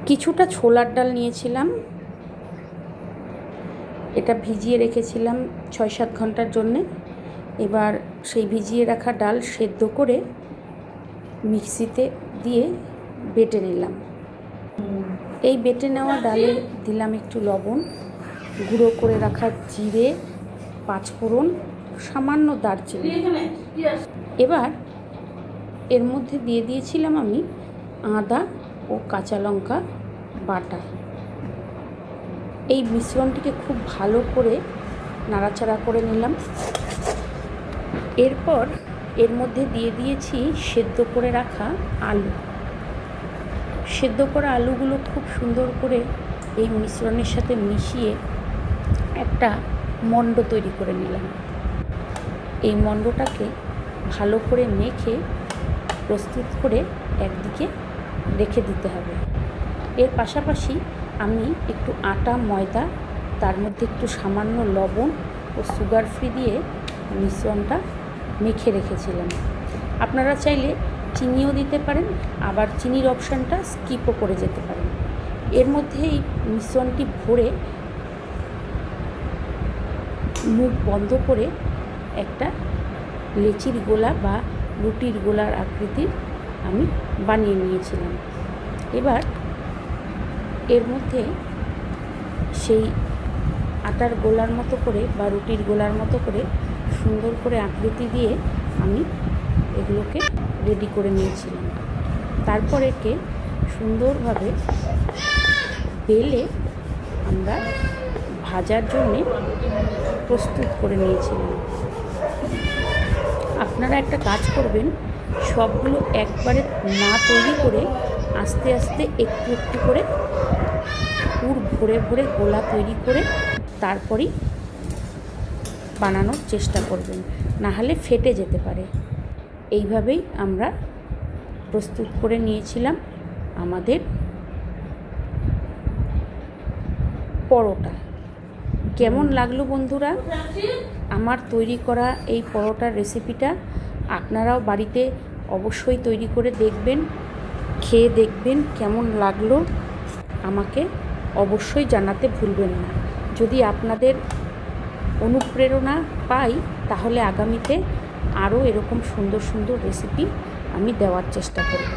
কিছুটা ছোলার ডাল নিয়েছিলাম, এটা ভিজিয়ে রেখেছিলাম ৬-৭ ঘন্টার জন্যে। এবার সেই ভিজিয়ে রাখা ডাল সেদ্ধ করে মিক্সিতে দিয়ে বেটে নিলাম। এই বেটে নেওয়া ডালে দিলাম একটু লবণ, গুঁড়ো করে রাখা জিরে, পাঁচফোড়ন, সামান্য দারচিনি। এবার এর মধ্যে দিয়ে দিয়েছিলাম আমি আদা ও কাঁচা লঙ্কা বাটা। এই মিশ্রণটিকে খুব ভালো করে নাড়াচাড়া করে নিলাম। এরপর এর মধ্যে দিয়ে দিয়েছি সেদ্ধ করে রাখা আলু। সেদ্ধ করা আলুগুলো খুব সুন্দর করে এই মিশ্রণের সাথে মিশিয়ে একটা মণ্ড তৈরি করে নিলাম। এই মণ্ডটাকে ভালো করে মেখে প্রস্তুত করে একদিকে রেখে দিতে হবে। এর পাশাপাশি আমি একটু আটা, ময়দা, তার মধ্যে একটু সামান্য লবণ ও সুগার ফ্রি দিয়ে মিশ্রণটা মেখে রেখেছিলাম। আপনারা চাইলে চিনিও দিতে পারেন, আবার চিনির অপশানটা স্কিপও করে যেতে পারেন। এর মধ্যে এই মিশ্রণটি ভরে মুখ বন্ধ করে একটা লেচির গোলা বা রুটির গোলার আকৃতির আমি বানিয়ে নিয়েছিলাম। এবার এর মধ্যে সেই আটার গোলার মতো করে বা রুটির গোলার মতো করে সুন্দর করে আকৃতি দিয়ে আমি এগুলোকে রেডি করে নিয়েছিলাম। তারপর একে সুন্দরভাবে বেলে আমরা ভাজার জন্যে প্রস্তুত করে নিয়েছিলাম। আপনারা একটা কাজ করবেন, সবগুলো একবারে না তৈরি করে আস্তে আস্তে একটু একটু করে পুর ভরে ভরে গোলা তৈরি করে তারপরেই বানানোর চেষ্টা করবেন, না হলে ফেটে যেতে পারে। এইভাবেই আমরা প্রস্তুত করে নিয়েছিলাম আমাদের পরোটা। কেমন লাগলো বন্ধুরা আমার তৈরি করা এই পরোটার রেসিপিটা? আপনারাও বাড়িতে অবশ্যই তৈরি করে দেখবেন, খেয়ে দেখবেন কেমন লাগলো। আমাকে অবশ্যই জানাতে ভুলবেন না। যদি আপনাদের অনুপ্রেরণা পাই তাহলে আগামীতে আরও এরকম সুন্দর সুন্দর রেসিপি আমি দেওয়ার চেষ্টা করব।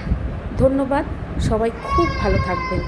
ধন্যবাদ, সবাই খুব ভালো থাকবেন।